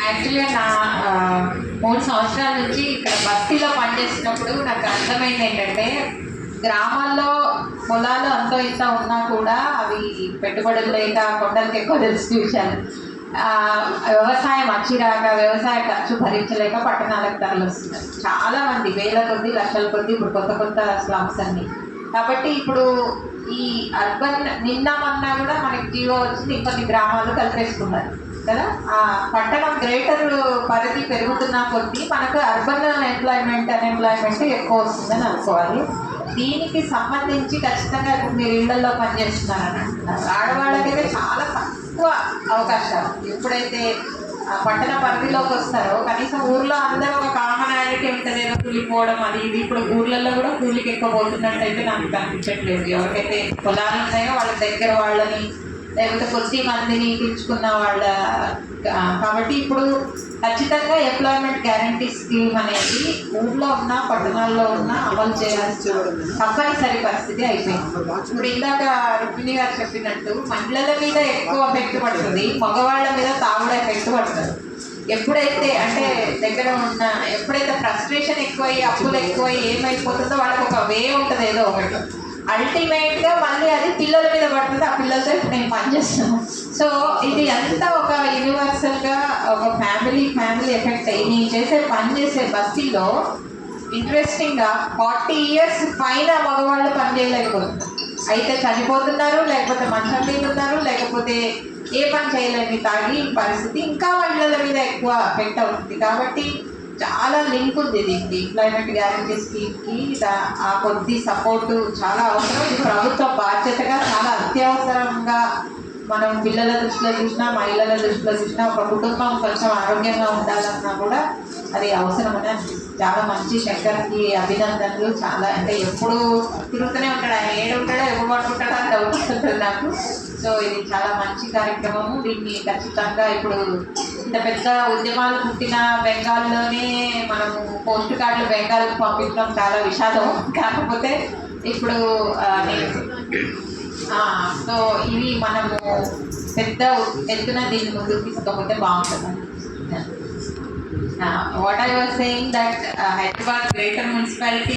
యాక్చువల్గా నా 3 సంవత్సరాల నుంచి ఇక్కడ బస్తీలో పనిచేసినప్పుడు నాకు అర్థమైంది ఏంటంటే, గ్రామాల్లో పొలాలు అంతో ఇంత ఉన్నా కూడా అవి పెట్టుబడులు లేక కొండలకి ఎక్కువ తెలిసి విషయాలు. వ్యవసాయం అచ్చిరాక వ్యవసాయ ఖర్చు భరించలేక పట్టణాలకు తరలిస్తున్నారు చాలామంది, వేల కొద్ది లక్షల కొద్ది ఇప్పుడు కొత్త కొత్త స్లమ్స్ అన్ని. కాబట్టి ఇప్పుడు ఈ అర్బన్ నిన్నామన్నా కూడా మనకి జీవో వచ్చింది, ఇంకొన్ని గ్రామాలు కలిపేసుకున్నారు కదా. ఆ పట్టణం గ్రేటర్ పరిధి పెరుగుతున్న కొద్దీ మనకు అర్బన్ అన్ఎంప్లాయ్మెంట్ ఎక్కువ వస్తుందని అనుకోవాలి. దీనికి సంబంధించి ఖచ్చితంగా ఇప్పుడు మీరు ఇళ్లలో పనిచేస్తున్నారని అంటున్నారు. ఆడవాళ్ళకైతే చాలా తక్కువ అవకాశాలు. ఎప్పుడైతే పట్టణ పరిధిలోకి వస్తారో కనీసం ఊర్లో అందరూ ఒక కామనాలిటీ ఉంటుంది, ఏదో కూలిపోవడం అది ఇది. ఇప్పుడు ఊర్లలో కూడా కూలికి ఎక్కువ పోతున్నట్టయితే నాకు కనిపించట్లేదు. ఎవరికైతే పొలాలు ఉన్నాయో వాళ్ళ దగ్గర వాళ్ళని, లేకపోతే కొద్ది మందిని పిలుచుకున్న వాళ్ళ. కాబట్టి ఇప్పుడు ఖచ్చితంగా ఎంప్లాయ్మెంట్ గ్యారంటీ స్కీమ్ అనేది ఊర్లో ఉన్న పట్టణాల్లో ఉన్న అమలు చేయాల్సి తప్పనిసరి పరిస్థితి అయిపోయింది. ఇప్పుడు ఇందాక రుక్మిణి గారు చెప్పినట్టు మహిళల మీద ఎక్కువ ఎఫెక్ట్ పడుతుంది, మగవాళ్ళ మీద తాగుడు ఎఫెక్ట్ పడుతుంది. ఎప్పుడైతే అంటే దగ్గర ఉన్న ఎప్పుడైతే ఫ్రస్ట్రేషన్ ఎక్కువయ్యి అప్పులు ఎక్కువయ్యి ఏమైపోతుందో వాళ్ళకి ఒక వే ఉంటుంది, ఏదో ఒకటి. అల్టిమేట్గా మళ్ళీ అది పిల్లల మీద పడుతుంది. ఆ పిల్లలతో ఇప్పుడు నేను పనిచేస్తాను. సో ఇది అంతా ఒక యూనివర్సల్గా ఒక ఫ్యామిలీ ఎఫెక్ట్ అయ్యి నేను పనిచేసే బస్తీలో ఇంట్రెస్టింగ్గా 40 years పైన మగవాళ్ళు పని చేయలేకపోతున్నారు. అయితే చనిపోతున్నారు, లేకపోతే మంచం మీద ఉన్నారు, లేకపోతే ఏ పని చేయలేని తాగి పరిస్థితి ఇంకా మహిళల మీద ఎక్కువ ఎఫెక్ట్ అవుతుంది. కాబట్టి చాలా లింక్ ఉంది దీనికి, ఎంప్లాయ్మెంట్ గ్యారంటీ స్కీమ్కి. ఆ కొద్ది సపోర్టు చాలా అవసరం. ఇది ప్రభుత్వ బాధ్యతగా చాలా అత్యవసరంగా మనం పిల్లల దృష్టిలో చూసినా, మహిళల దృష్టిలో చూసినా, ఒక కుటుంబం కొంచెం ఆరోగ్యంగా ఉండాలన్నా కూడా అది అవసరమని అనిపిస్తుంది. చాలా మంచి శంకర్కి అభినందనలు. చాలా అంటే ఎప్పుడు తిరుగుతూనే ఉంటాడు ఆయన, ఏడు ఉంటాడో ఎవరు పట్టుకుంటాడో అని డౌట్ వస్తుంటుంది నాకు. సో ఇది చాలా మంచి కార్యక్రమము. దీన్ని ఖచ్చితంగా ఇప్పుడు ఇంత పెద్ద ఉద్యమాలు పుట్టిన బెంగాల్లోనే మనము పోస్ట్ కార్డులు బెంగాల్కి పంపించడం చాలా విషాదం. కాకపోతే ఇప్పుడు సో ఇవి మనము పెద్ద ఎత్తున దీన్ని ముందుకు తీసుకోకపోతే బాగుంటుంది. What I was saying that Hyderabad greater municipality